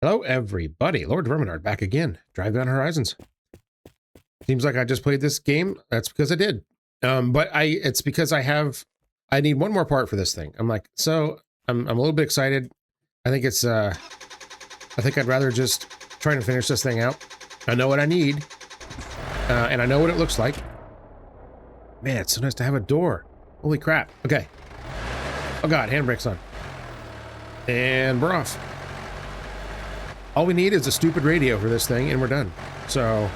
Hello, everybody. Lord Verminard back again. Drive Down Horizons. Seems like I just played this game. That's because I did. But it's because I need one more part for this thing. I'm like, so I'm a little bit excited. I think it's, I think I'd rather just try to finish this thing out. I know what I need. And I know what it looks like. Man, it's so nice to have a door. Holy crap. Okay. Oh God, handbrake's on. And we're off. All we need is a stupid radio for this thing, and we're done. So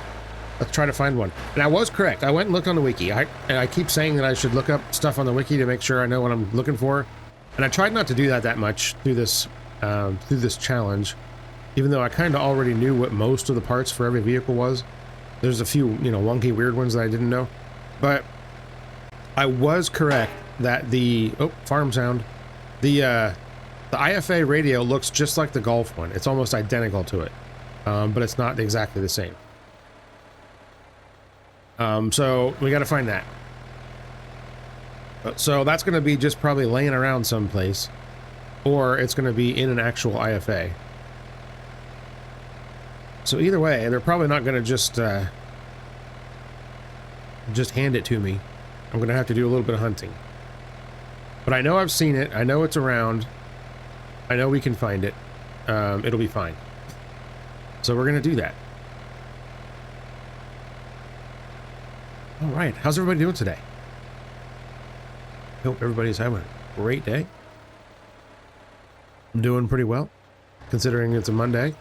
let's try to find one. And I was correct. I went and looked on the wiki. And I keep saying that I should look up stuff on the wiki to make sure I know what I'm looking for. And I tried not to do that much through this challenge, even though I kind of already knew what most of the parts for every vehicle was. There's a few, wonky, weird ones that I didn't know. But I was correct that the farm sound, the IFA radio looks just like the Golf one. It's almost identical to it, but it's not exactly the same. So we got to find that. So that's going to be just probably laying around someplace, or it's going to be in an actual IFA. So either way, they're probably not going to just hand it to me. I'm going to have to do a little bit of hunting. But I know I've seen it. I know it's around. I know we can find it. It'll be fine. So we're going to do that. All right. How's everybody doing today? Hope everybody's having a great day. I'm doing pretty well, considering it's a Monday.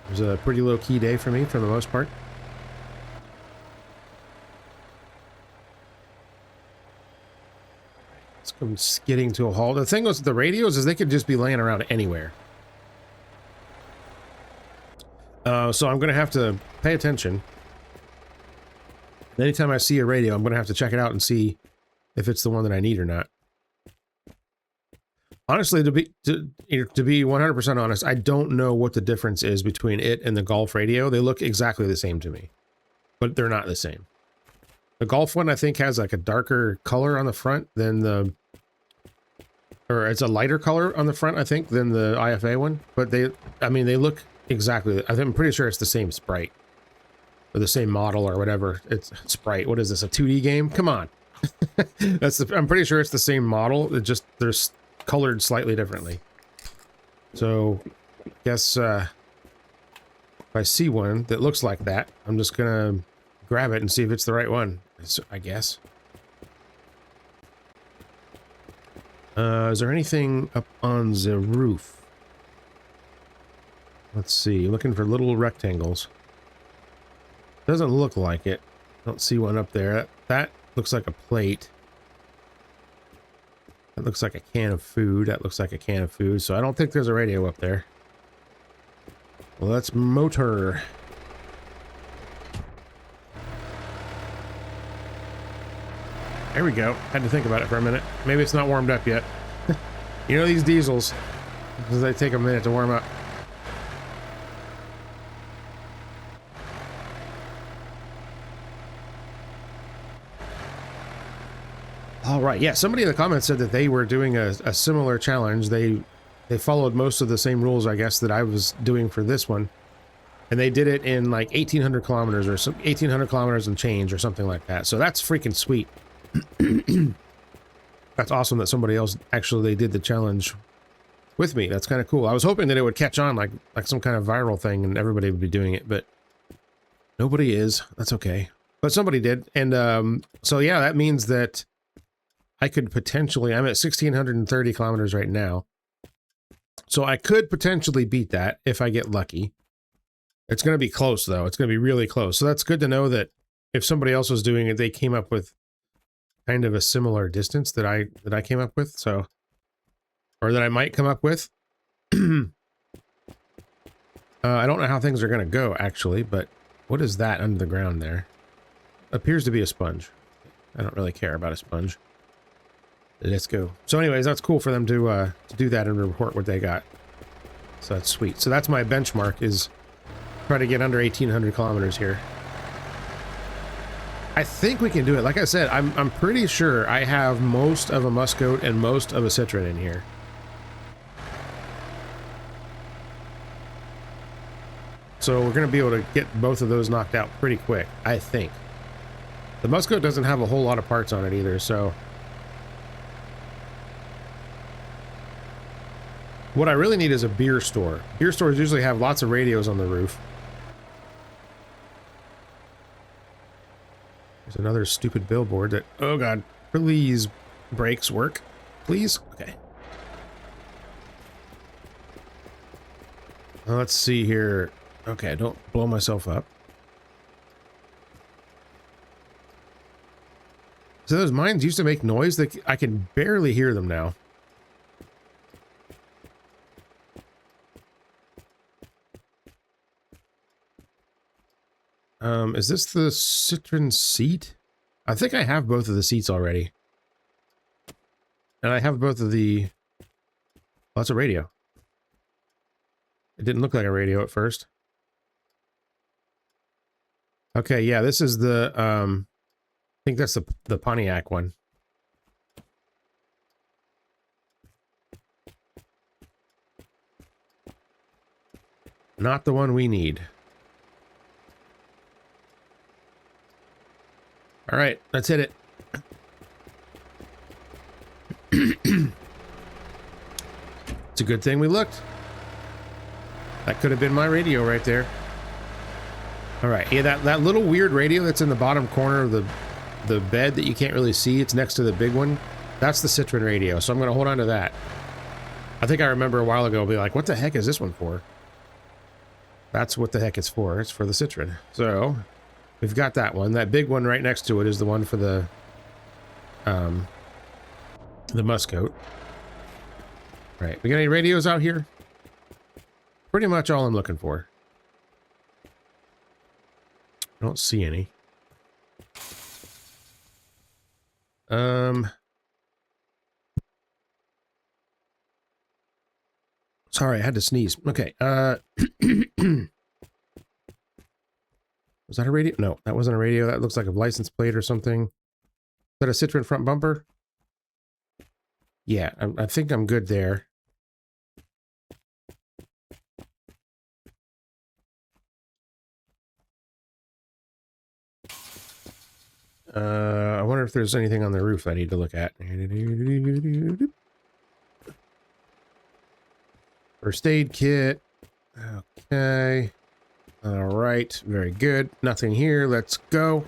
It was a pretty low-key day for me, for the most part. Let's come skidding to a halt. The thing with the radios is they could just be laying around anywhere. So I'm going to have to pay attention. Anytime I see a radio, I'm going to have to check it out and see if it's the one that I need or not. Honestly, to be 100% honest, I don't know what the difference is between it and the Golf radio. They look exactly the same to me, but they're not the same. The Golf one, I think, has like a darker color on the front than or it's a lighter color on the front, I think, than the IFA one. But they look exactly, I'm pretty sure it's the same sprite. Or the same model or whatever. It's sprite. What is this, a 2D game? Come on. I'm pretty sure it's the same model. It just, they're colored slightly differently. So, I guess, if I see one that looks like that, I'm just gonna grab it and see if it's the right one, I guess. Is there anything up on the roof? Let's see, looking for little rectangles. Doesn't look like it. Don't see one up there. That looks like a plate. That looks like a can of food. That looks like a can of food. So I don't think there's a radio up there. Well, let's motor. There we go. Had to think about it for a minute. Maybe it's not warmed up yet. You know these diesels, because they take a minute to warm up. All right, yeah, somebody in the comments said that they were doing a similar challenge. They followed most of the same rules, I guess, that I was doing for this one. And they did it in like 1,800 kilometers or some 1,800 kilometers and change or something like that. So that's freaking sweet. That's awesome that somebody else actually did the challenge with me. That's kind of cool. I was hoping that it would catch on like some kind of viral thing and everybody would be doing it, but nobody is. That's okay. But somebody did. And so yeah, that means that I could potentially, I'm at 1,630 kilometers right now. So I could potentially beat that if I get lucky. It's going to be close though. It's going to be really close. So that's good to know that if somebody else was doing it, they came up with kind of a similar distance that I came up with. So, or that I might come up with. I don't know how things are going to go actually, but what is that under the ground there? Appears to be a sponge. I don't really care about a sponge. Let's go. So anyways, that's cool for them to do that and report what they got. So that's sweet. So that's my benchmark, is try to get under 1,800 kilometers here. I think we can do it. Like I said, I'm pretty sure I have most of a Musgoat and most of a Citron in here. So we're going to be able to get both of those knocked out pretty quick, I think. The Musgoat doesn't have a whole lot of parts on it either, so... What I really need is a beer store. Beer stores usually have lots of radios on the roof. There's another stupid billboard that... Oh god, please, brakes work. Please? Okay. Let's see here. Okay, don't blow myself up. So those mines used to make noise that I can barely hear them now. Is this the Citron seat? I think I have both of the seats already. And I have both of the... Oh, that's a radio. It didn't look like a radio at first. Okay, yeah, this is the, I think that's the Pontiac one. Not the one we need. All right, let's hit it. It's a good thing we looked. That could have been my radio right there. All right, yeah, that little weird radio that's in the bottom corner of the bed that you can't really see, it's next to the big one. That's the Citron radio, so I'm going to hold on to that. I think I remember a while ago be like, what the heck is this one for? That's what the heck it's for. It's for the Citron. So, we've got that one. That big one right next to it is the one for the Musgoat. Right, we got any radios out here? Pretty much all I'm looking for. I don't see any. Sorry, I had to sneeze. Okay, was that a radio? No, that wasn't a radio. That looks like a license plate or something. Is that a Citron front bumper? Yeah, I think I'm good there. I wonder if there's anything on the roof I need to look at. First aid kit. Okay. All right. Very good. Nothing here. Let's go.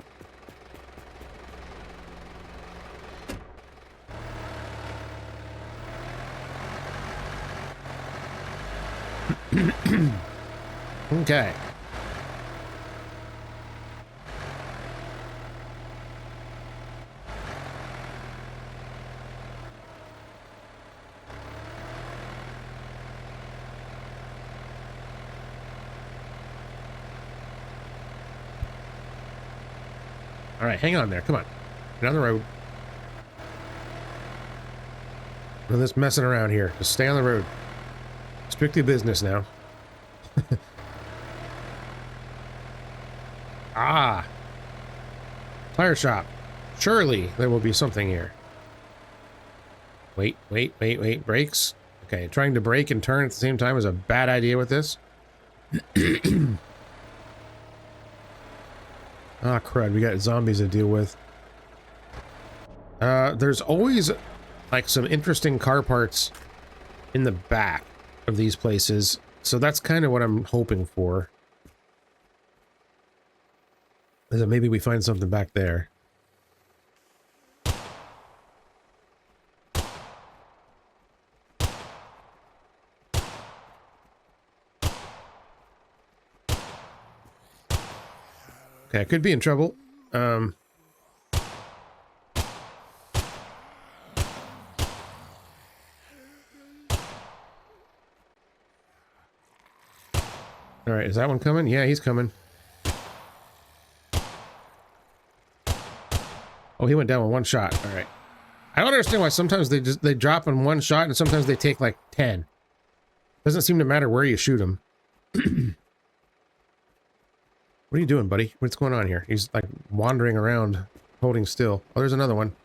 Okay. All right, hang on there. Come on. Get on the road. No this messing around here. Just stay on the road. Strictly business now. Ah. Tire shop. Surely there will be something here. Wait. Brakes. Okay, trying to brake and turn at the same time is a bad idea with this. Ah, crud, we got zombies to deal with. There's always, like, some interesting car parts in the back of these places, so that's kind of what I'm hoping for. Is that maybe we find something back there. Okay, I could be in trouble. All right, is that one coming? Yeah, he's coming. Oh, he went down with one shot. All right. I don't understand why sometimes they drop in one shot and sometimes they take like 10. Doesn't seem to matter where you shoot them. What are you doing, buddy? What's going on here? He's like wandering around, holding still. Oh, there's another one.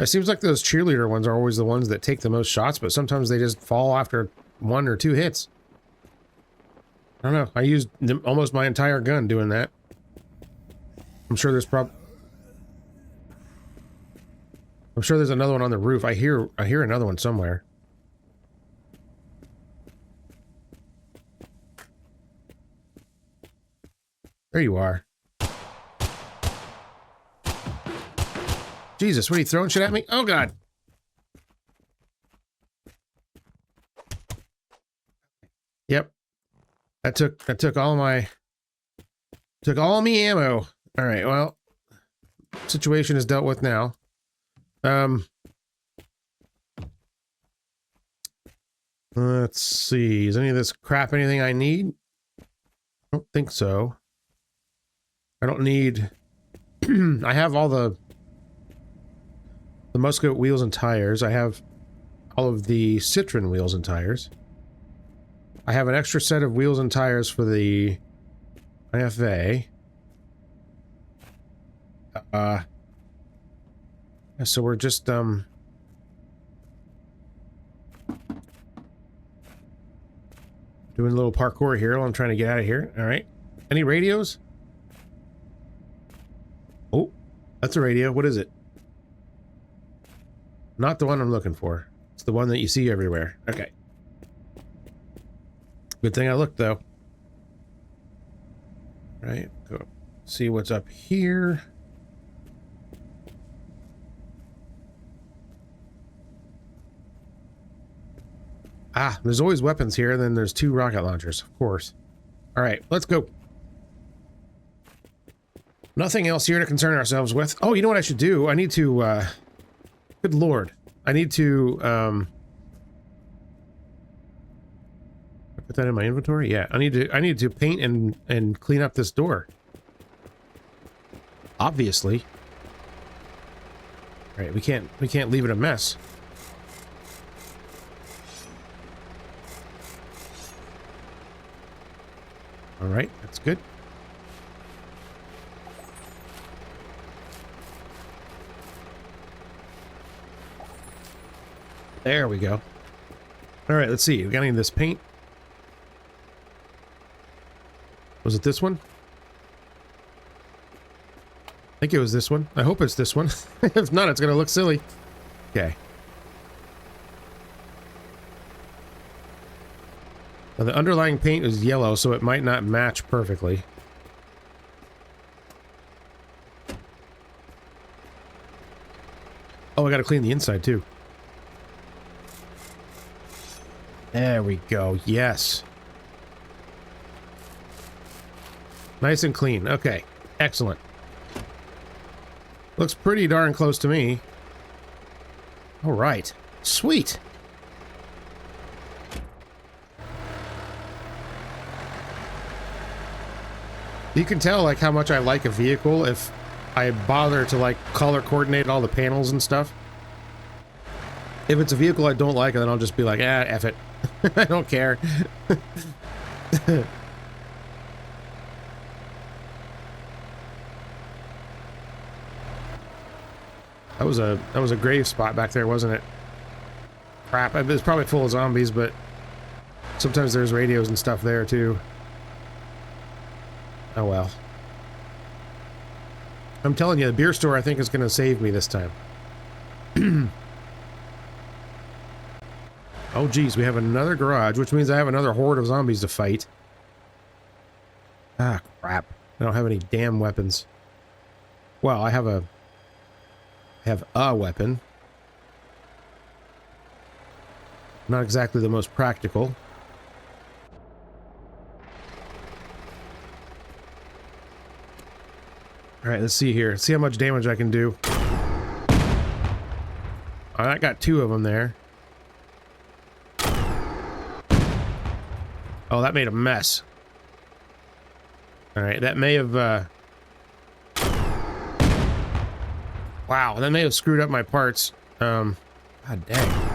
It seems like those cheerleader ones are always the ones that take the most shots, but sometimes they just fall after 1 or 2 hits. I don't know. I used almost my entire gun doing that. I'm sure there's I'm sure there's another one on the roof. I hear another one somewhere. There you are. Jesus, what are you throwing shit at me? Oh god. Yep. That took all my me ammo. All right, well, situation is dealt with now. Let's see. Is any of this crap anything I need? I don't think so. I don't need I have all the Musgoat wheels and tires. I have all of the Citron wheels and tires. I have an extra set of wheels and tires for the IFA. So we're just, doing a little parkour here while I'm trying to get out of here. Alright. Any radios? Oh, that's a radio. What is it? Not the one I'm looking for. It's the one that you see everywhere. Okay. Good thing I looked, though. Right. Go see what's up here. Ah, there's always weapons here, and then there's 2 rocket launchers, of course. Alright, let's go. Nothing else here to concern ourselves with. Oh, you know what I should do? I need to, good lord. I need to, put that in my inventory? Yeah, I need to paint and clean up this door. Obviously. Alright, we can't leave it a mess. Alright, that's good. There we go. Alright, let's see. We got any of this paint? Was it this one? I think it was this one. I hope it's this one. If not, it's gonna look silly. Okay. Now, the underlying paint is yellow, so it might not match perfectly. Oh, I gotta clean the inside, too. There we go. Yes. Nice and clean. Okay. Excellent. Looks pretty darn close to me. All right. Sweet. You can tell, like, how much I like a vehicle if I bother to, like, color coordinate all the panels and stuff. If it's a vehicle I don't like, then I'll just be like, ah, F it. I don't care. That was a grave spot back there, wasn't it? Crap, it's probably full of zombies, but sometimes there's radios and stuff there too. Oh well. I'm telling you, the beer store I think is going to save me this time. Oh geez, we have another garage, which means I have another horde of zombies to fight. Ah, crap. I don't have any damn weapons. Well, I have a weapon. Not exactly the most practical. Alright, let's see here. See how much damage I can do. I got 2 of them there. Oh, that made a mess. Alright, that may have, wow, that may have screwed up my parts. God dang.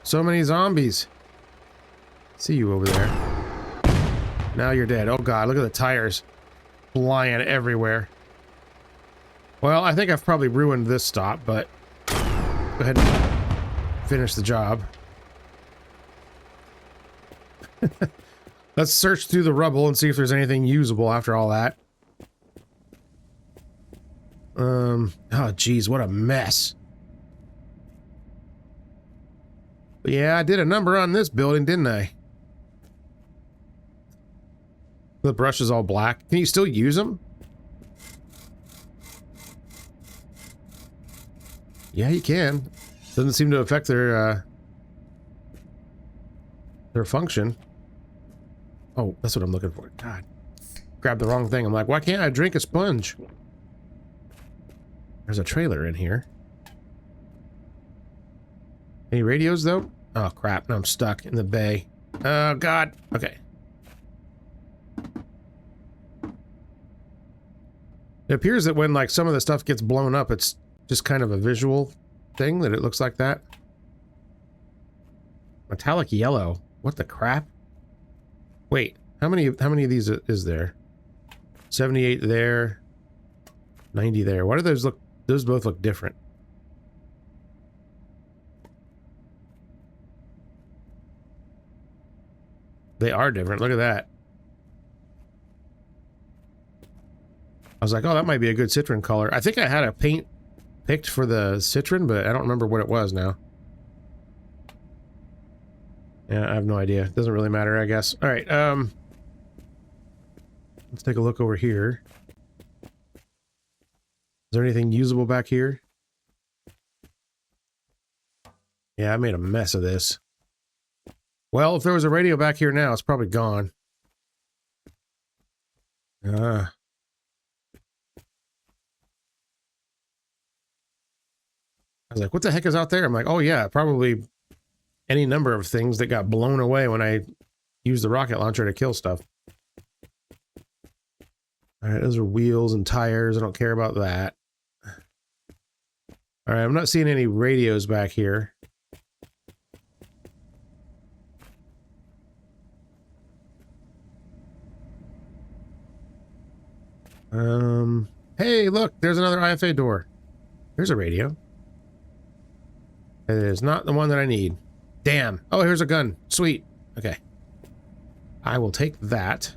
So many zombies. See you over there. Now you're dead. Oh god, look at the tires. Flying everywhere. Well, I think I've probably ruined this stop, but go ahead and finish the job. Let's search through the rubble and see if there's anything usable after all that. Oh geez, what a mess. But yeah, I did a number on this building, didn't I? The brush is all black. Can you still use them? Yeah, you can. Doesn't seem to affect their function. Oh, that's what I'm looking for. God. Grabbed the wrong thing. I'm like, why can't I drink a sponge? There's a trailer in here. Any radios, though? Oh, crap. Now I'm stuck in the bay. Oh, God. Okay. It appears that when, like, some of the stuff gets blown up, it's just kind of a visual thing that it looks like that. Metallic yellow. What the crap? Wait, how many of these is there? 78 there. 90 there. Why do those look... Those both look different. They are different. Look at that. I was like, oh, that might be a good citron color. I think I had a paint picked for the citron, but I don't remember what it was now. Yeah, I have no idea. It doesn't really matter, I guess. All right, let's take a look over here. Is there anything usable back here? Yeah, I made a mess of this. Well, if there was a radio back here now, it's probably gone. I was like, what the heck is out there? I'm like, oh yeah, probably any number of things that got blown away when I used the rocket launcher to kill stuff. All right, those are wheels and tires. I don't care about that. All right, I'm not seeing any radios back here. Hey, look, there's another IFA door. There's a radio. It is not the one that I need. Damn. Oh, here's a gun. Sweet. Okay. I will take that.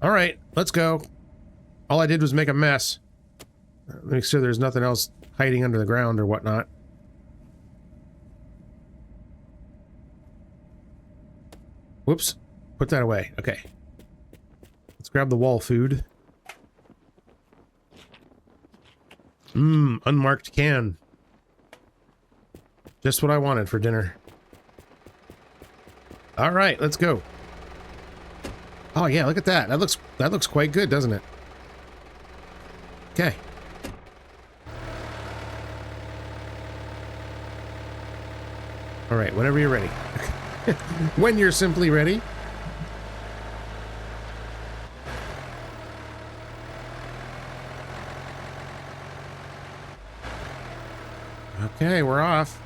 All right, let's go. All I did was make a mess. Make sure there's nothing else hiding under the ground or whatnot. Whoops. Put that away. Okay. Let's grab the wall food. Unmarked can. Just what I wanted for dinner. All right, let's go. Oh yeah, look at that. That looks quite good, doesn't it? Okay. All right, whenever you're ready. When you're simply ready. Okay, we're off.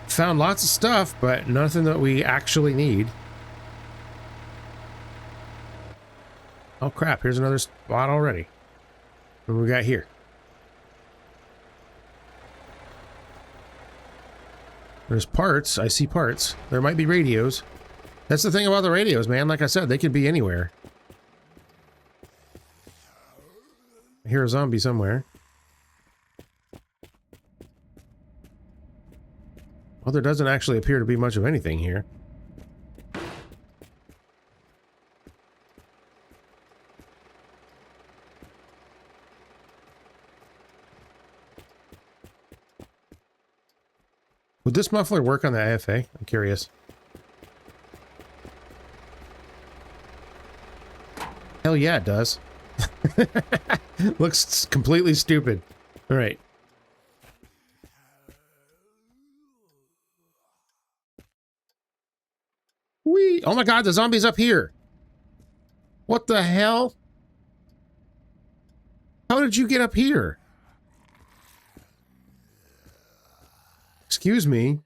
Found lots of stuff, but nothing that we actually need. Oh crap, here's another spot already. What do we got here? There's parts. I see parts. There might be radios. That's the thing about the radios, man. Like I said, they could be anywhere. I hear a zombie somewhere. Well, there doesn't actually appear to be much of anything here. Would this muffler work on the IFA? I'm curious. Hell yeah, it does. Looks completely stupid. All right. Whee! Oh my god, the zombie's up here! What the hell? How did you get up here? Excuse me.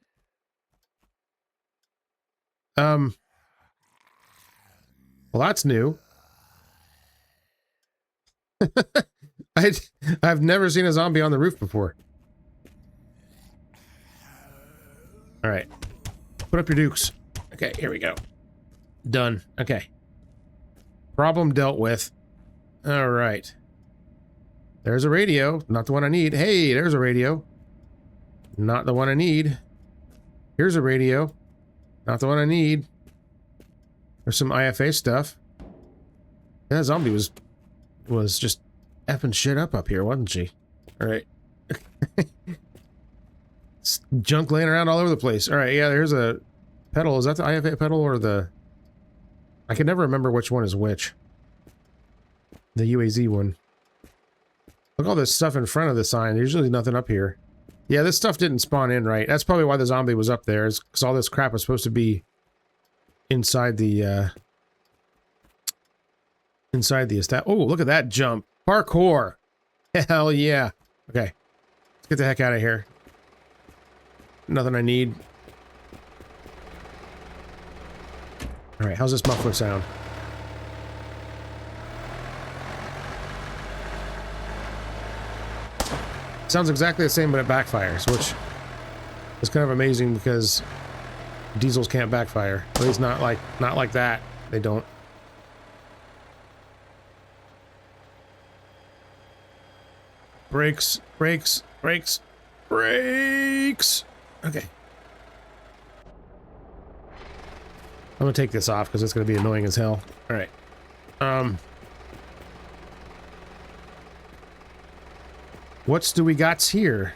Well, that's new. I've never seen a zombie on the roof before. All right. Put up your dukes. Okay, here we go. Done. Okay. Problem dealt with. All right. There's a radio. Not the one I need. Hey, there's a radio. Not the one I need. Here's a radio. Not the one I need. There's some IFA stuff. That zombie was just effing shit up here, wasn't she? All right. Junk laying around all over the place. All right, yeah, there's a pedal. Is that the IFA pedal or the... I can never remember which one is which. The UAZ one. Look at all this stuff in front of the sign. There's usually nothing up here. Yeah, this stuff didn't spawn in right. That's probably why the zombie was up there, is because all this crap was supposed to be inside the estate. Oh, look at that jump. Parkour. Hell yeah. Okay. Let's get the heck out of here. Nothing I need. All right, how's this muffler sound? Sounds exactly the same, but it backfires, which is kind of amazing because diesels can't backfire. At least not like that. They don't. Brakes, brakes, brakes, brakes. Okay. I'm gonna take this off because it's gonna be annoying as hell. All right. What's do we got here?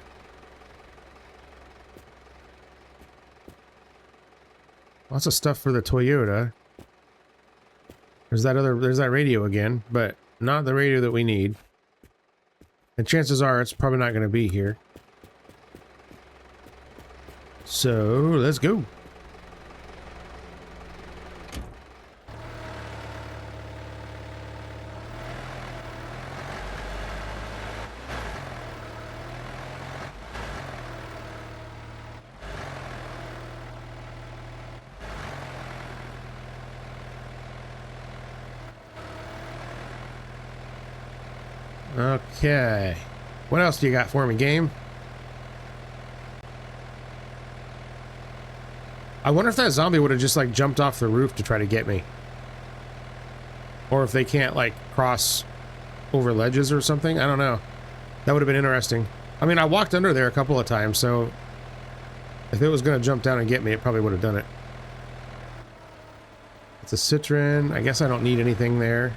Lots of stuff for the Toyota. There's that radio again, but not the radio that we need. And chances are it's probably not going to be here. So, let's go. Okay. What else do you got for me, game? I wonder if that zombie would have just like jumped off the roof to try to get me. Or if they can't like cross over ledges or something. I don't know. That would have been interesting. I mean, I walked under there a couple of times, so if it was going to jump down and get me, it probably would have done it. It's a Citroen. I guess I don't need anything there.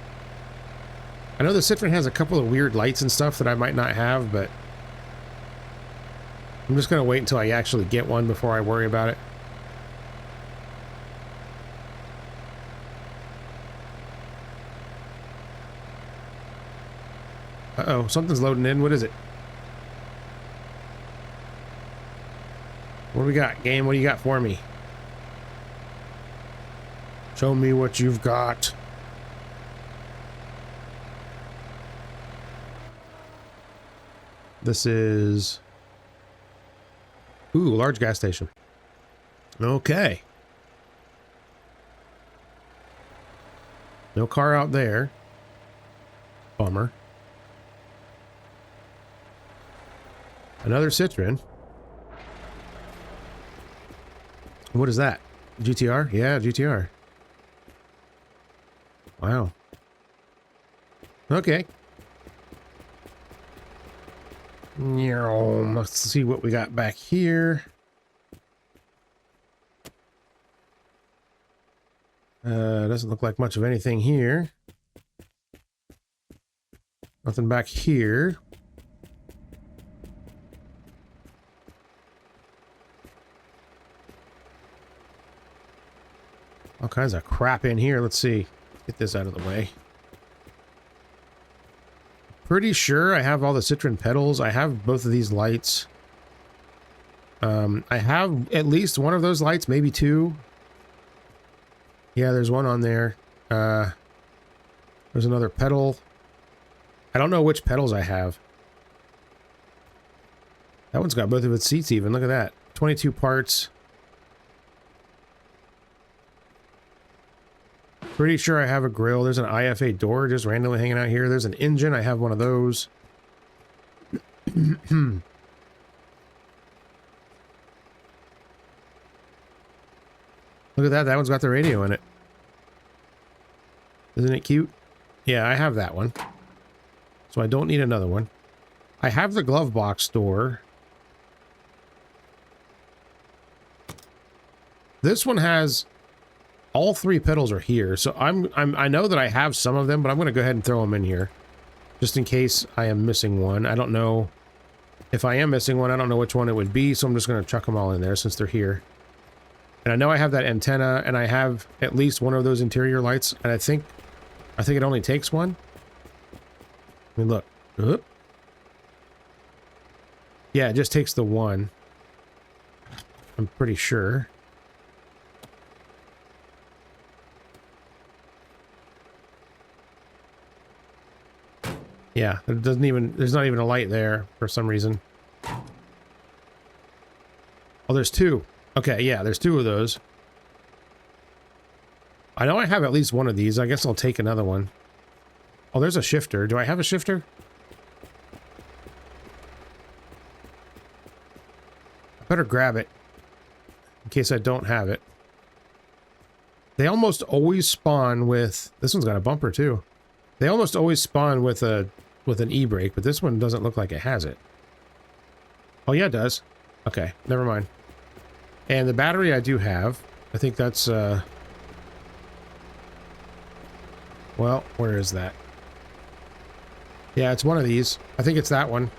I know the Citroen has a couple of weird lights and stuff that I might not have, but I'm just going to wait until I actually get one before I worry about it. Uh-oh, something's loading in. What is it? What do we got, game? What do you got for me? Show me what you've got. This is... Ooh, large gas station. Okay. No car out there. Bummer. Another Citroen. What is that? GTR? Yeah, GTR. Wow. Okay. Let's see what we got back here. Doesn't look like much of anything here. Nothing back here. All kinds of crap in here. Let's see. Get this out of the way. Pretty sure I have all the Citroen pedals. I have both of these lights. I have at least one of those lights, maybe two. Yeah, there's one on there. There's another pedal. I don't know which pedals I have. That one's got both of its seats even. Look at that. 22 parts. Pretty sure I have a grill. There's an IFA door just randomly hanging out here. There's an engine. I have one of those. Look at that. That one's got the radio in it. Isn't it cute? Yeah, I have that one. So I don't need another one. I have the glove box door. This one has all 3 pedals are here. So I know that I have some of them, but I'm going to go ahead and throw them in here just in case I am missing one. I don't know if I am missing one. I don't know which one it would be, so I'm just going to chuck them all in there since they're here. And I know I have that antenna, and I have at least one of those interior lights, and I think it only takes one. I mean, look. Oop. Yeah, it just takes the one. I'm pretty sure. Yeah, there's not even a light there for some reason. Oh, there's 2. Okay, yeah, there's 2 of those. I know I have at least one of these. I guess I'll take another one. Oh, there's a shifter. Do I have a shifter? I better grab it in case I don't have it. They almost always spawn with... This one's got a bumper, too. They almost always spawn with an e-brake, but this one doesn't look like it has it. Oh, yeah, it does. Okay, never mind. And the battery I do have. I think that's, well, where is that? Yeah, it's one of these. I think it's that one.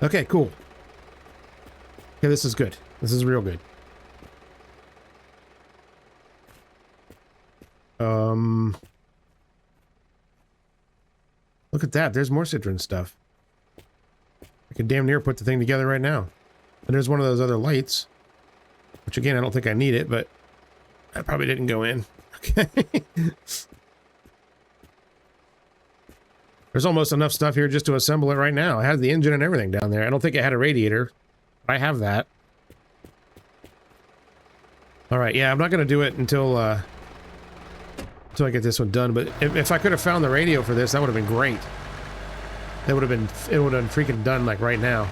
Okay, cool. Okay, this is good. This is real good. Look at that. There's more Citron stuff. I could damn near put the thing together right now. And there's one of those other lights. Which, again, I don't think I need it, but I probably didn't go in. Okay. There's almost enough stuff here just to assemble it right now. I have the engine and everything down there. I don't think it had a radiator. I have that. Alright, yeah, I'm not going to do it until I get this one done. But if I could have found the radio for this, that would have been great. It would have been freaking done, like, right now.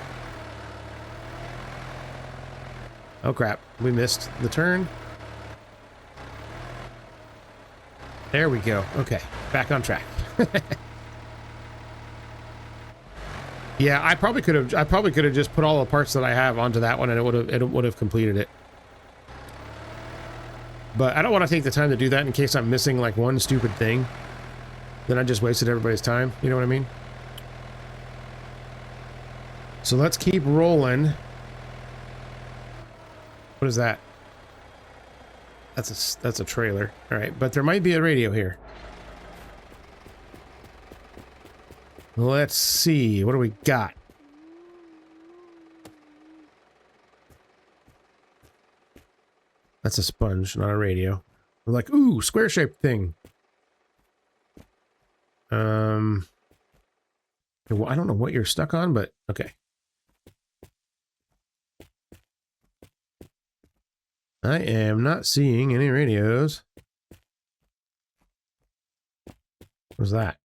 Oh, crap. We missed the turn. There we go. Okay, back on track. Yeah, I probably could have just put all the parts that I have onto that one, and it would have completed it. But I don't want to take the time to do that in case I'm missing like one stupid thing. Then I just wasted everybody's time. You know what I mean? So let's keep rolling. What is that? That's a trailer. All right, but there might be a radio here. Let's see. What do we got? That's a sponge, not a radio. We're like, ooh, square-shaped thing. Well, I don't know what you're stuck on, but okay. I am not seeing any radios. What's that?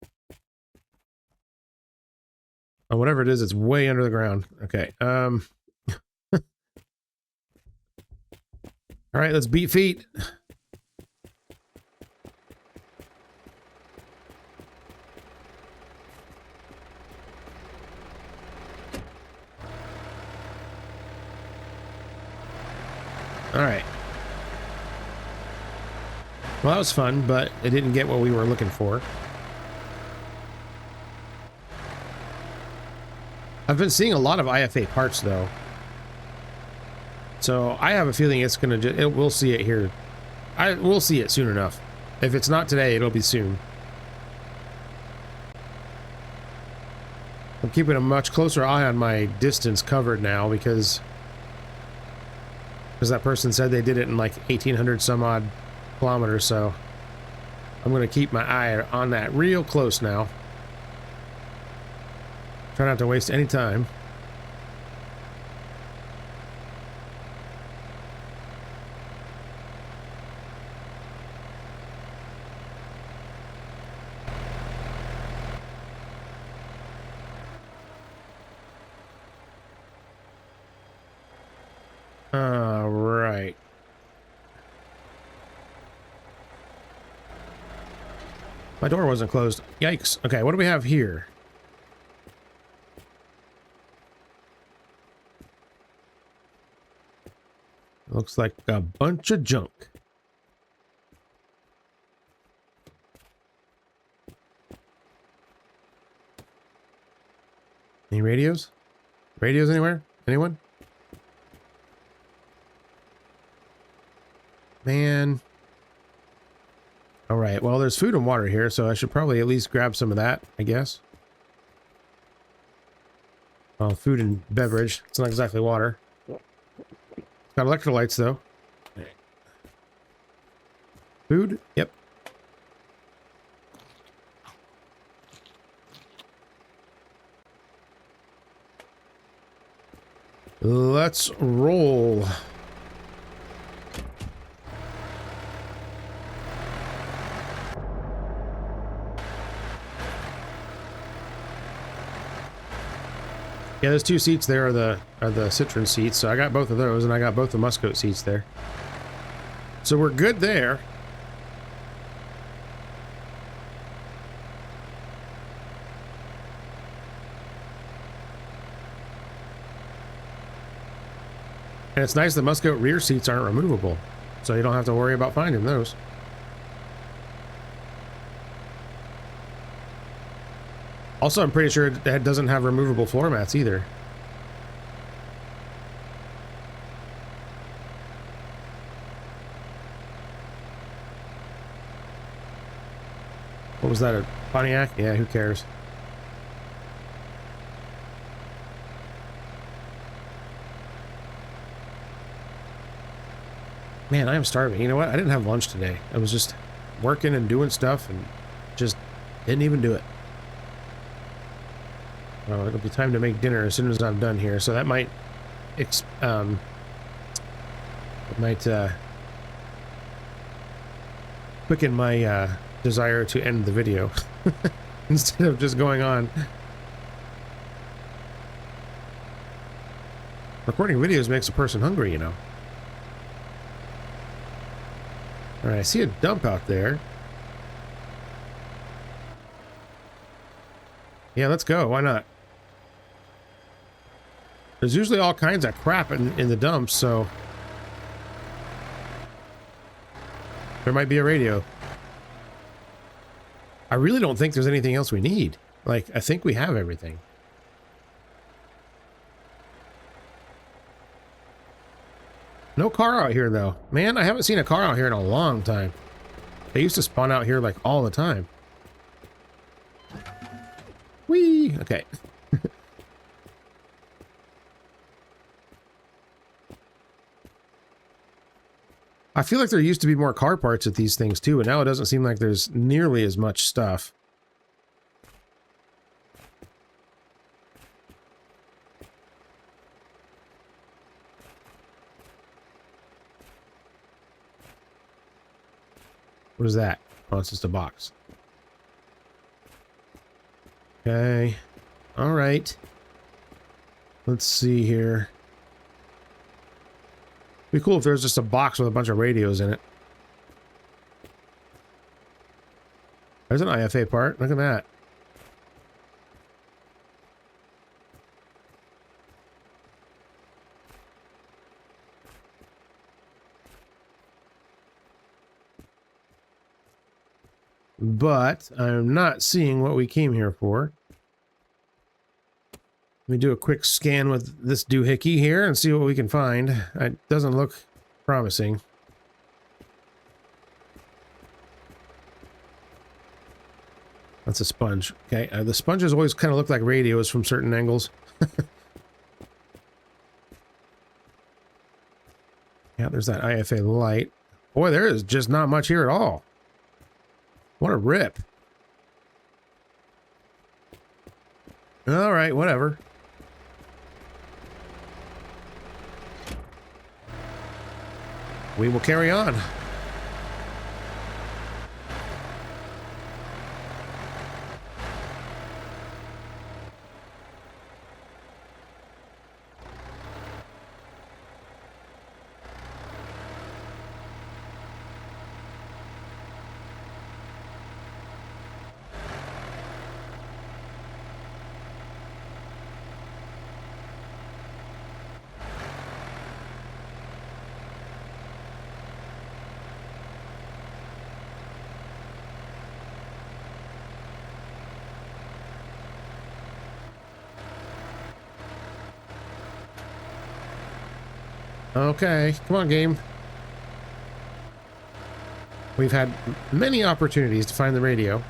Oh, whatever it is, it's way under the ground. Okay. All right, let's beat feet. All right. Well, that was fun, but it didn't get what we were looking for. I've been seeing a lot of IFA parts, though. So I have a feeling it's gonna. We'll see it here. We'll see it soon enough. If it's not today, it'll be soon. I'm keeping a much closer eye on my distance covered now because that person said they did it in like 1,800 some odd kilometers. So I'm gonna keep my eye on that real close now. Try not to waste any time. Right. My door wasn't closed. Yikes. Okay, what do we have here? Looks like a bunch of junk. Any radios? Radios anywhere? Anyone? Man. All right, well, there's food and water here, so I should probably at least grab some of that, I guess. Well, food and beverage. It's not exactly water. It's got electrolytes, though. Food? Yep. Let's roll. Yeah, those two seats there are the Citron seats, so I got both of those, and I got both the Musgoat seats there. So we're good there. And it's nice the Musgoat rear seats aren't removable, so you don't have to worry about finding those. Also, I'm pretty sure it doesn't have removable floor mats either. What was that, a Pontiac? Yeah, who cares? Man, I am starving. You know what? I didn't have lunch today. I was just working and doing stuff and just didn't even do it. Well, it'll be time to make dinner as soon as I'm done here, so that might quicken my desire to end the video instead of just going on. Recording videos makes a person hungry, you know. All right, I see a dump out there. Yeah, let's go. Why not? There's usually all kinds of crap in the dumps, so there might be a radio. I really don't think there's anything else we need. Like, I think we have everything. No car out here, though. Man, I haven't seen a car out here in a long time. They used to spawn out here, like, all the time. Whee! Okay. I feel like there used to be more car parts at these things, too, and now it doesn't seem like there's nearly as much stuff. What is that? Oh, it's just a box. Okay. All right. Let's see here. It'd be cool if there was just a box with a bunch of radios in it. There's an IFA part. Look at that. But I'm not seeing what we came here for. Let me do a quick scan with this doohickey here and see what we can find. It doesn't look promising. That's a sponge. Okay, the sponges always kind of look like radios from certain angles. Yeah, there's that IFA light. Boy, there is just not much here at all. What a rip. All right, whatever. We will carry on. Okay, come on, game. We've had many opportunities to find the radio.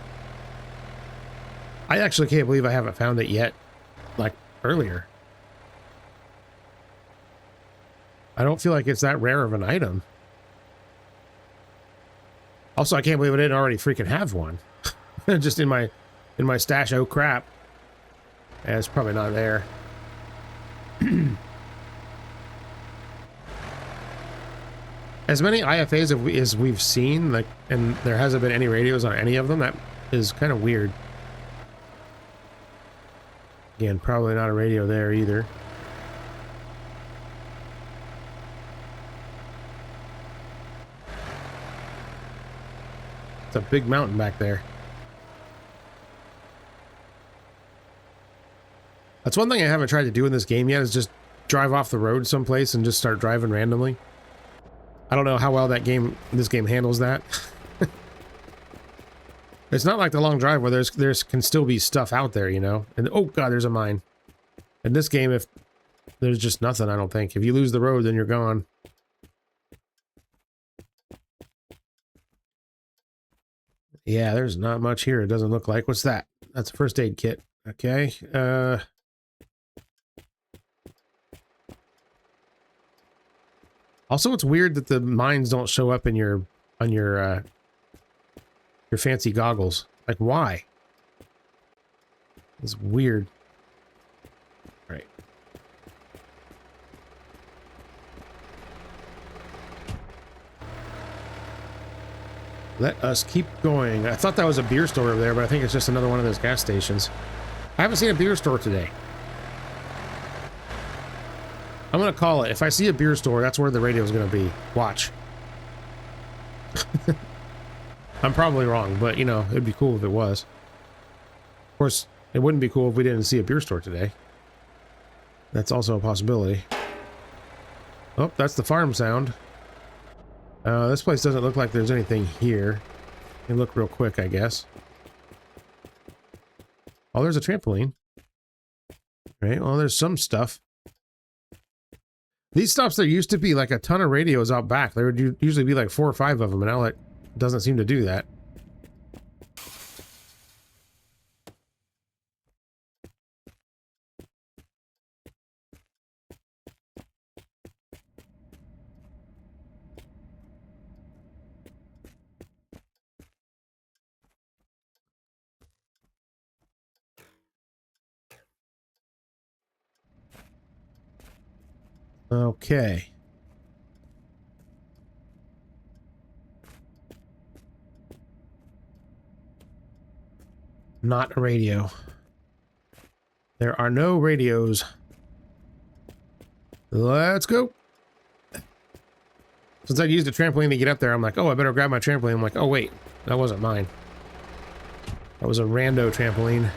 I actually can't believe I haven't found it yet, like earlier. I don't feel like it's that rare of an item. Also, I can't believe I didn't already freaking have one. Just in my stash. Oh crap. Yeah, it's probably not there. As many IFAs as we've seen, like, and there hasn't been any radios on any of them, that is kind of weird. Again, probably not a radio there either. It's a big mountain back there. That's one thing I haven't tried to do in this game yet, is just drive off the road someplace and just start driving randomly. I don't know how well this game handles that. It's not like the long drive where there's can still be stuff out there, you know? And oh god, there's a mine. In this game, if there's just nothing, I don't think. If you lose the road, then you're gone. Yeah, there's not much here, it doesn't look like. What's that? That's a first aid kit. Okay. Also, it's weird that the mines don't show up in your fancy goggles. Like, why? It's weird. Right. Let us keep going. I thought that was a beer store over there, but I think it's just another one of those gas stations. I haven't seen a beer store today. I'm gonna call it. If I see a beer store, that's where the radio is gonna be. Watch. I'm probably wrong, but you know, it'd be cool if it was. Of course, it wouldn't be cool if we didn't see a beer store today. That's also a possibility. Oh, that's the farm sound. This place doesn't look like there's anything here. Let me look real quick, I guess. Oh, there's a trampoline. Right, well, there's some stuff. These stops, there used to be like a ton of radios out back. There would usually be like 4 or 5 of them, and now it doesn't seem to do that. Okay. Not a radio. There are no radios. Let's go. Since I used a trampoline to get up there, I'm like, oh, I better grab my trampoline. I'm like, oh, wait, that wasn't mine. That was a rando trampoline.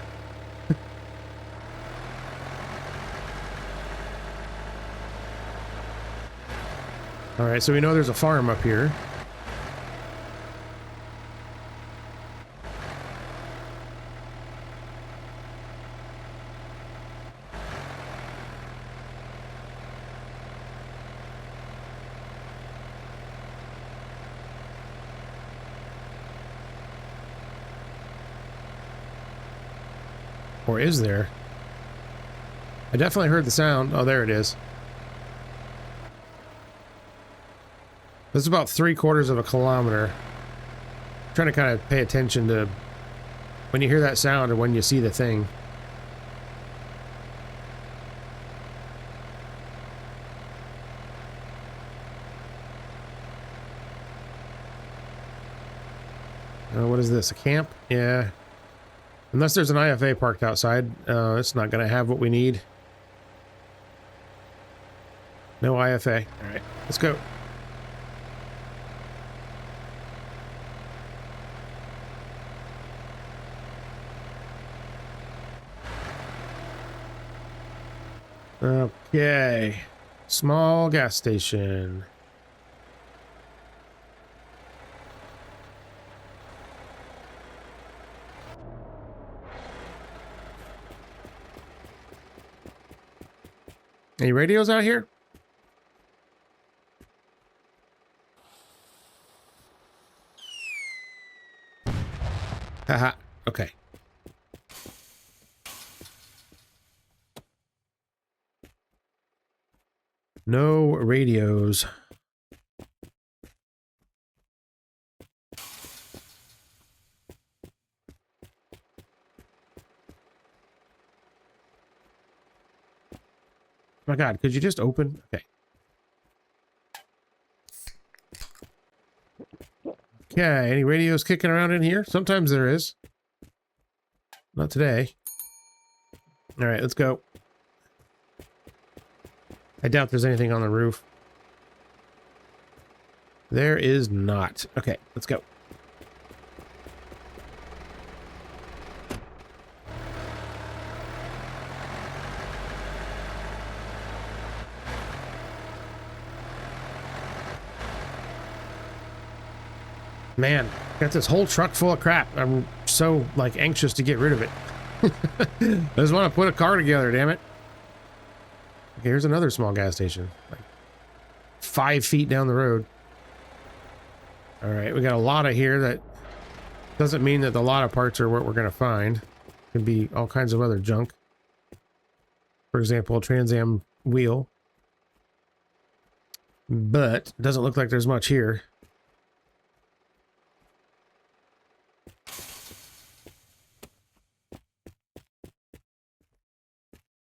All right, so we know there's a farm up here. Or is there? I definitely heard the sound. Oh, there it is. This is about 3/4 of a kilometer. I'm trying to kind of pay attention to when you hear that sound or when you see the thing. What is this? A camp? Yeah. Unless there's an IFA parked outside, it's not going to have what we need. No IFA. All right, let's go. Okay. Small gas station. Any radios out here? Haha. Okay. No radios. Oh my God, could you just open? Okay. Okay, any radios kicking around in here? Sometimes there is. Not today. All right, let's go. I doubt there's anything on the roof. There is not. Okay, let's go. Man, got this whole truck full of crap. I'm so, like, anxious to get rid of it. I just want to put a car together, damn it. Okay, here's another small gas station. Like 5 feet down the road. All right, we got a Lada here. That doesn't mean that the Lada parts are what we're going to find. Could be all kinds of other junk. For example, a Trans Am wheel. But it doesn't look like there's much here.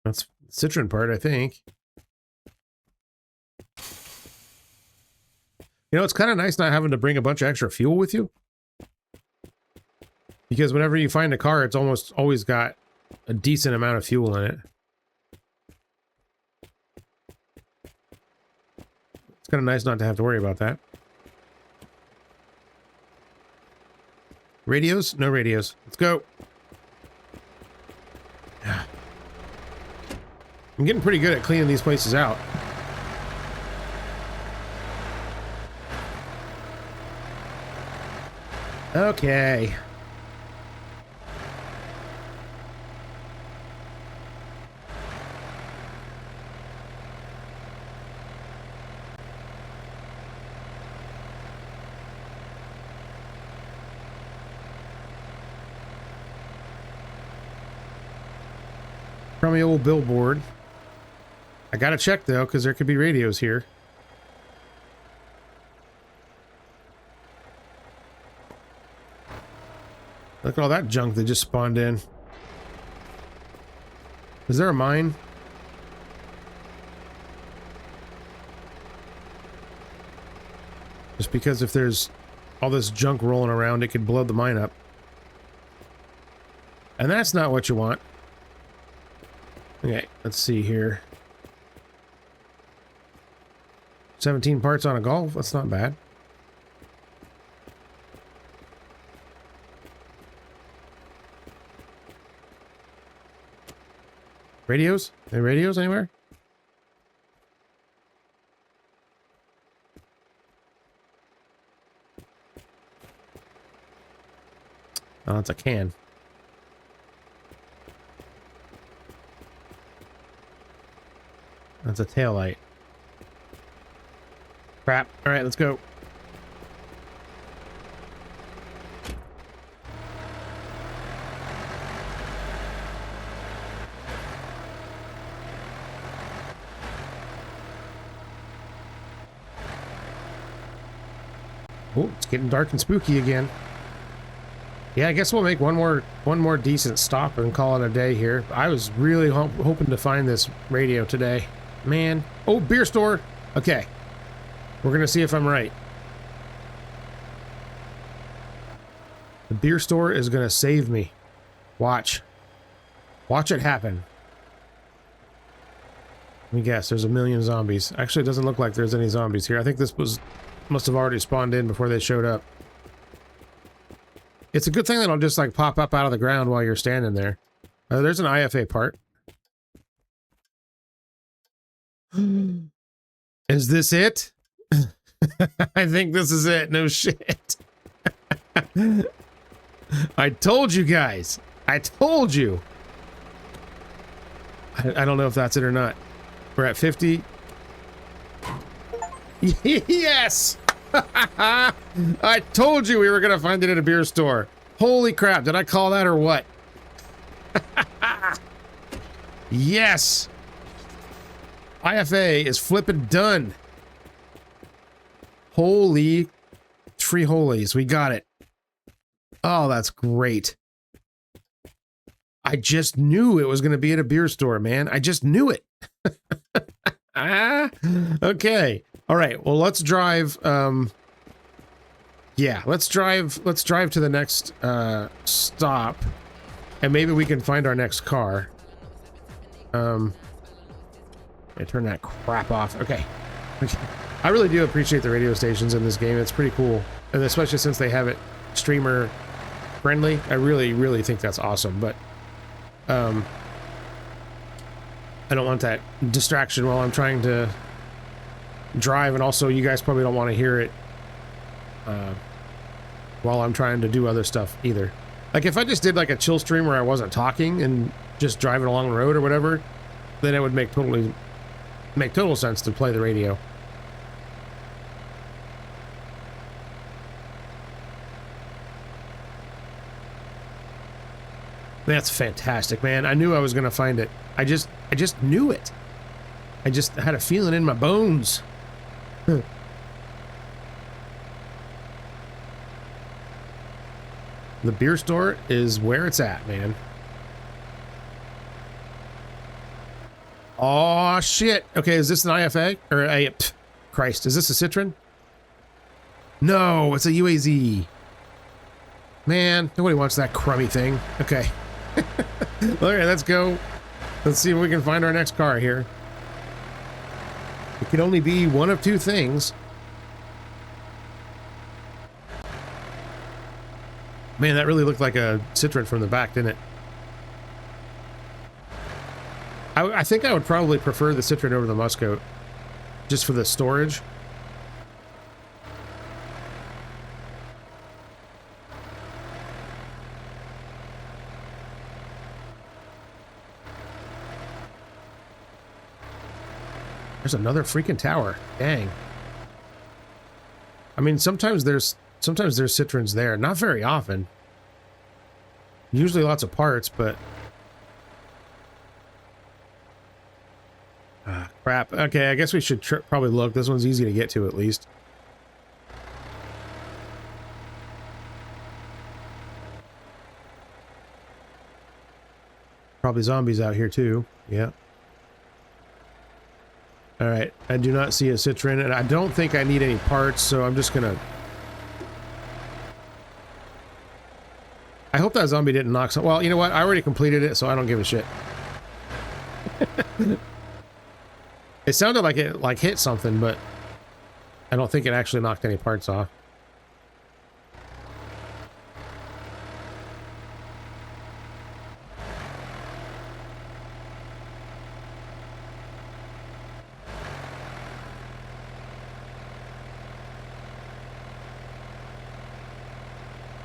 That's the Citroen part, I think. You know, it's kind of nice not having to bring a bunch of extra fuel with you. Because whenever you find a car, it's almost always got a decent amount of fuel in it. It's kind of nice not to have to worry about that. Radios? No radios. Let's go. I'm getting pretty good at cleaning these places out. Okay. From the old billboard. I gotta check though, because there could be radios here. Look at all that junk that just spawned in. Is there a mine? Just because if there's all this junk rolling around, it could blow the mine up. And that's not what you want. Okay, let's see here. 17 parts on a Golf, that's not bad. Radios? Any radios anywhere? Oh, it's a can. That's a taillight. Crap. All right, let's go. Oh, it's getting dark and spooky again. Yeah, I guess we'll make one more decent stop and call it a day here. I was really hoping to find this radio today. Man. Oh, beer store. Okay. We're gonna see if I'm right. The beer store is gonna save me. Watch. Watch it happen. Let me guess, there's a million zombies. Actually, it doesn't look like there's any zombies here. I think this must have already spawned in before they showed up. It's a good thing that I'll just like pop up out of the ground while you're standing there. There's an IFA part. Is this it? I think this is it. No shit. I told you guys. I told you. I don't know if that's it or not. We're at 50. Yes! I told you we were going to find it at a beer store. Holy crap, did I call that or what? Yes! IFA is flipping done. Holy tree holies, we got it. Oh, that's great. I just knew it was going to be at a beer store, man. I just knew it. Okay. All right. Well, let's drive. Yeah, let's drive to the next stop, and maybe we can find our next car. I turn that crap off. Okay. I really do appreciate the radio stations in this game. It's pretty cool, and especially since they have it streamer friendly. I really, really think that's awesome. But I don't want that distraction while I'm trying to drive, and also you guys probably don't want to hear it while I'm trying to do other stuff either. Like if I just did like a chill stream where I wasn't talking and just driving along the road or whatever, then it would make total sense to play the radio. That's fantastic, man. I knew I was gonna find it. I just knew it. I just had a feeling in my bones. The beer store is where it's at, man. Oh shit. Okay, is this an IFA? Or a... Christ, is this a Citroen? No, it's a UAZ. Man, nobody wants that crummy thing. Okay. Okay, let's go. Let's see if we can find our next car here. It can only be one of two things. Man, that really looked like a Citroen from the back, didn't it? I think I would probably prefer the Citroen over the Musgoat, just for the storage. There's another freaking tower. Dang. I mean, sometimes there's Citroens there. Not very often. Usually lots of parts, but... Ah, crap. Okay, I guess we should probably look. This one's easy to get to, at least. Probably zombies out here, too. Yeah. Alright, I do not see a Citroen, and I don't think I need any parts, so I'm just gonna... I hope that zombie didn't knock some... Well, you know what? I already completed it, so I don't give a shit. It sounded like it hit something, but I don't think it actually knocked any parts off.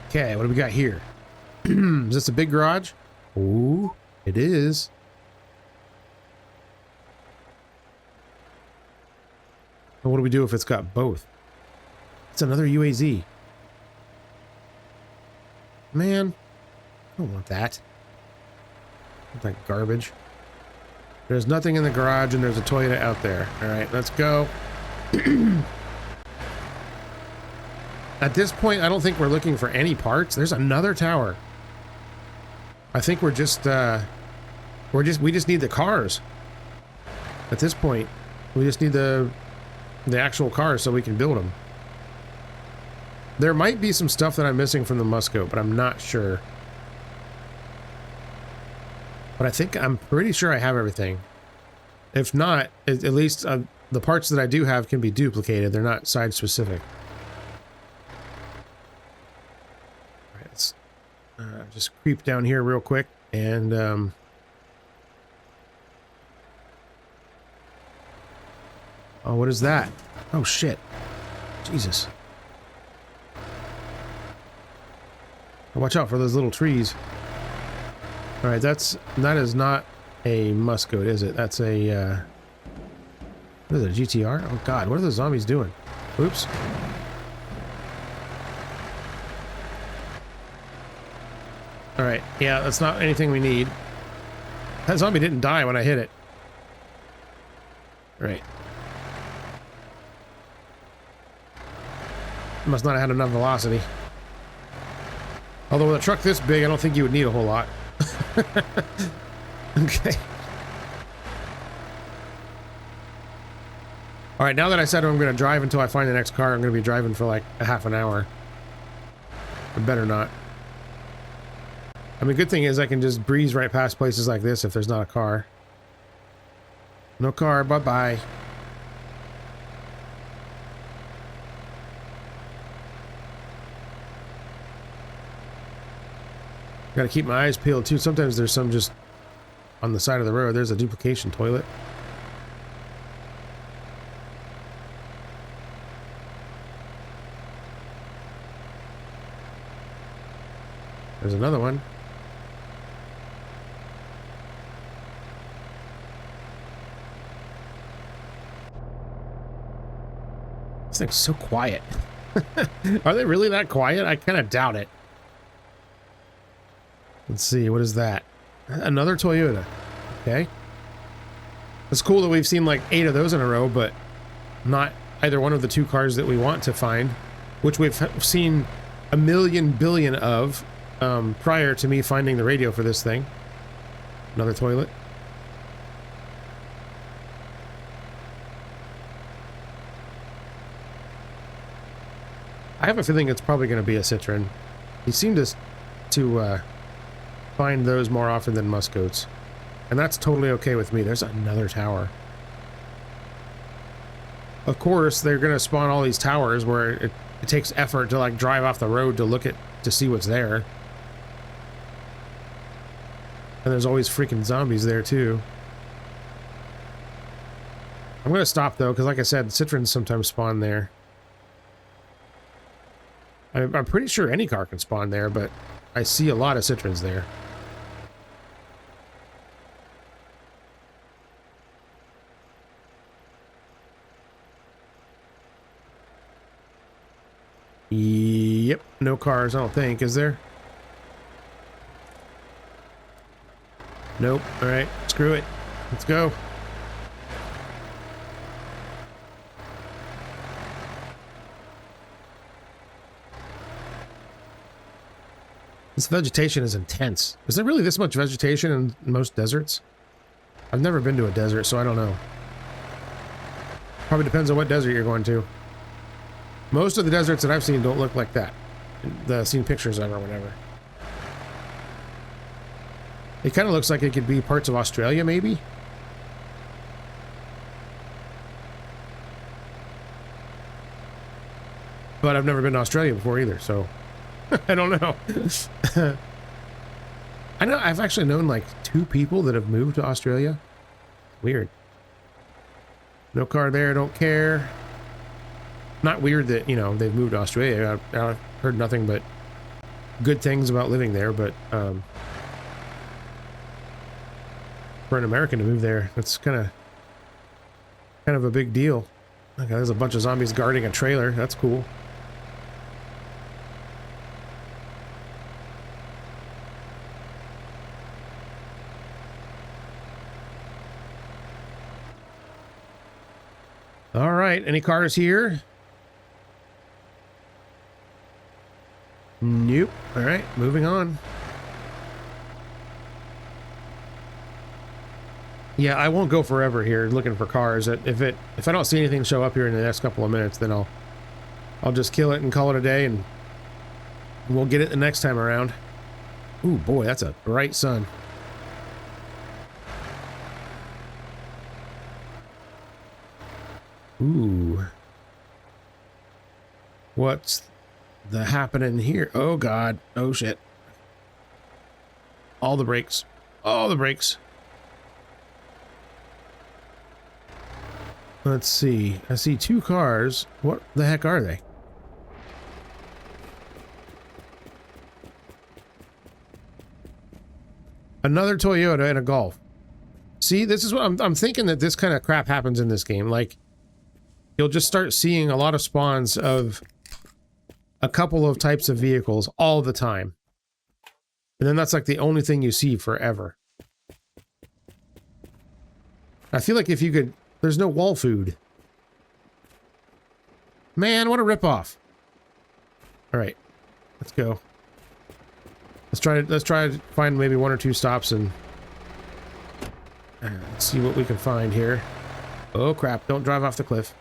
Okay, what do we got here? Is this a big garage? Ooh, it is. Well, what do we do if it's got both? It's another UAZ. Man, I don't want that. I want that garbage. There's nothing in the garage and there's a Toyota out there. All right, let's go. At this point, I don't think we're looking for any parts. There's another tower. I think we just need the cars. At this point, we just need the actual cars so we can build them. There might be some stuff that I'm missing from the Musgoat, but I'm not sure. But I'm pretty sure I have everything. If not, at least the parts that I do have can be duplicated. They're not side specific. Just creep down here real quick and oh, what is that? Oh shit. Jesus. Watch out for those little trees. All right, that is not a Musgoat, is it? That's a what is it, a GTR? Oh god, what are the zombies doing? Oops. All right. Yeah, that's not anything we need. That zombie didn't die when I hit it. All right. Must not have had enough velocity. Although with a truck this big, I don't think you would need a whole lot. Okay. All right, now that I said I'm going to drive until I find the next car, I'm going to be driving for like a half an hour. I better not. I mean, good thing is I can just breeze right past places like this if there's not a car. No car, bye-bye. Gotta keep my eyes peeled too. Sometimes there's some just on the side of the road. There's a duplication toilet. There's another one. This thing's so quiet. Are they really that quiet? I kind of doubt it. Let's see, what is that? Another Toyota. Okay. It's cool that we've seen like 8 of those in a row, but not either one of the 2 cars that we want to find, which we've seen a million billion of prior to me finding the radio for this thing. Another toilet. I have a feeling it's probably going to be a Citroen. He seemed to find those more often than Musgoats. And that's totally okay with me. There's another tower. Of course, they're going to spawn all these towers where it takes effort to like drive off the road to look at, to see what's there. And there's always freaking zombies there too. I'm going to stop though, because like I said, Citroens sometimes spawn there. I'm pretty sure any car can spawn there, but I see a lot of Citroens there. Yep, no cars, I don't think, is there? Nope. All right, screw it. Let's go. This vegetation is intense. Is there really this much vegetation in most deserts? I've never been to a desert, so I don't know. Probably depends on what desert you're going to. Most of the deserts that I've seen don't look like that. I've seen pictures of or whatever. It kind of looks like it could be parts of Australia, maybe? But I've never been to Australia before either, so... I don't know. I know I've actually known like 2 people that have moved to Australia. Weird. No car there, don't care. Not weird that, you know, they've moved to Australia. I've heard nothing but good things about living there, but for an American to move there, that's kind of a big deal. Okay, there's a bunch of zombies guarding a trailer. That's cool. All right, any cars here? Nope. All right, moving on. Yeah, I won't go forever here looking for cars. If I don't see anything show up here in the next couple of minutes, then I'll just kill it and call it a day, and we'll get it the next time around. Ooh, boy, that's a bright sun. Ooh. What's the happening here? Oh, God. Oh, shit. All the brakes. All the brakes. Let's see. I see 2 cars. What the heck are they? Another Toyota and a Golf. See, this is what I'm thinking, that this kind of crap happens in this game. Like, you'll just start seeing a lot of spawns of a couple of types of vehicles all the time. And then that's like the only thing you see forever. I feel like if you could... There's no wall food. Man, what a ripoff. Alright. Let's go. Let's try to find maybe 1 or 2 stops and... let's see what we can find here. Oh crap, don't drive off the cliff.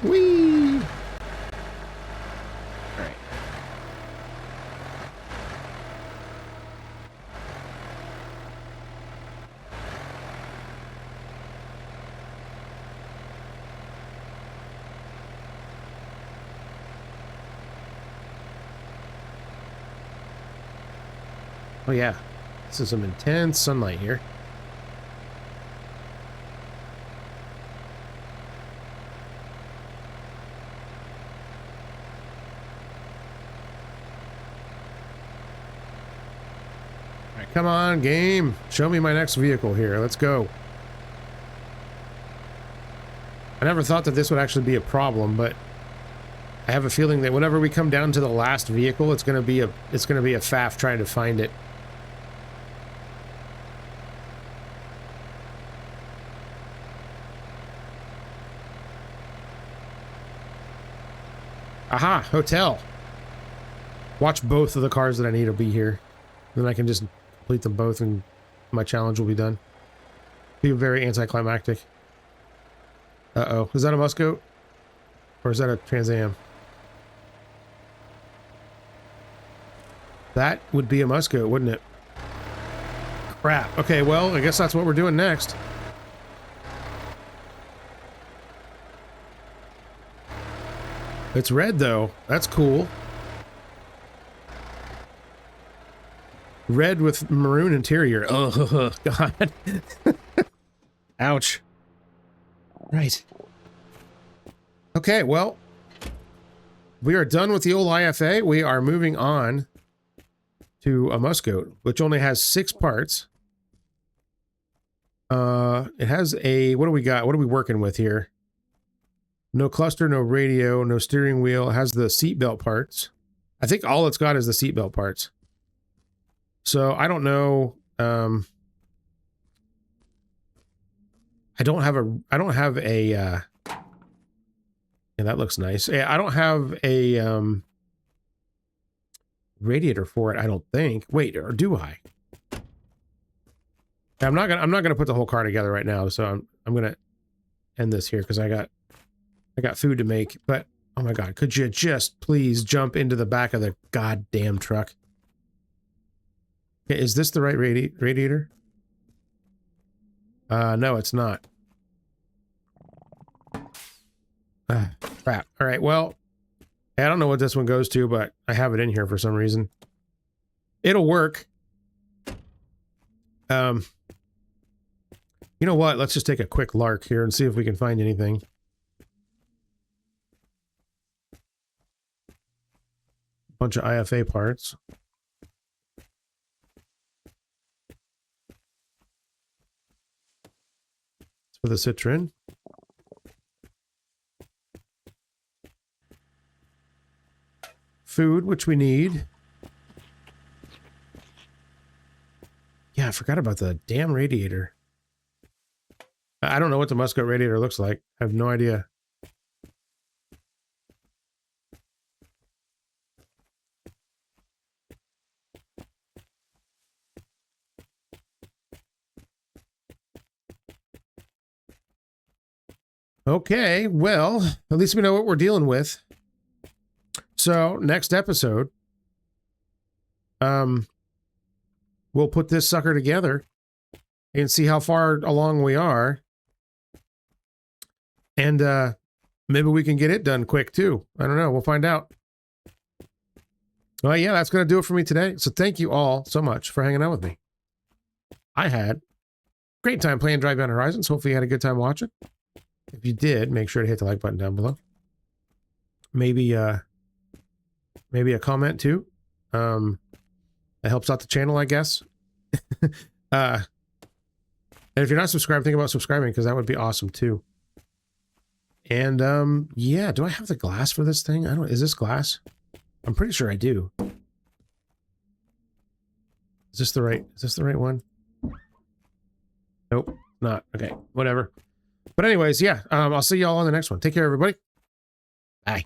Whee! Alright. Oh yeah, this is some intense sunlight here. Come on, game. Show me my next vehicle here. Let's go. I never thought that this would actually be a problem, but I have a feeling that whenever we come down to the last vehicle, it's gonna be a faff trying to find it. Aha, hotel. Watch both of the cars that I need will be here. Then I can just complete them both and my challenge will be done. Be very anticlimactic. Uh-oh. Is that a Musgoat? Or is that a Trans Am? That would be a Musgoat, wouldn't it? Crap. Okay, well, I guess that's what we're doing next. It's red, though. That's cool. Red with maroon interior. Oh, God. Ouch. Right. Okay, well, we are done with the old IFA. We are moving on to a Musgoat, which only has 6 parts. It has a... What do we got? What are we working with here? No cluster, no radio, no steering wheel. It has the seatbelt parts. I think all it's got is the seatbelt parts. So I don't know. I don't have a, yeah, that looks nice. I don't have a, radiator for it, I don't think. Wait, or do I? I'm not gonna put the whole car together right now. So I'm gonna end this here because I got food to make, but oh my God, could you just please jump into the back of the goddamn truck? Okay, is this the right radiator? No, it's not. Crap. All right, well, I don't know what this one goes to, but I have it in here for some reason. It'll work. You know what? Let's just take a quick lark here and see if we can find anything. Bunch of IFA parts. For the Citroen. Food, which we need. Yeah, I forgot about the damn radiator. I don't know what the Musgoat radiator looks like. I have no idea. Okay, well, at least we know what we're dealing with. So, next episode, we'll put this sucker together and see how far along we are. And maybe we can get it done quick, too. I don't know. We'll find out. Well, yeah, that's going to do it for me today. So thank you all so much for hanging out with me. I had a great time playing Reddragon Horizons. Hopefully you had a good time watching. If you did, make sure to hit the like button down below. Maybe a comment too. That helps out the channel, I guess. And if you're not subscribed, think about subscribing because that would be awesome too. And yeah, do I have the glass for this thing? Is this glass? I'm pretty sure I do. Is this the right one? Nope, not. Okay, whatever. But anyways, yeah, I'll see y'all on the next one. Take care, everybody. Bye.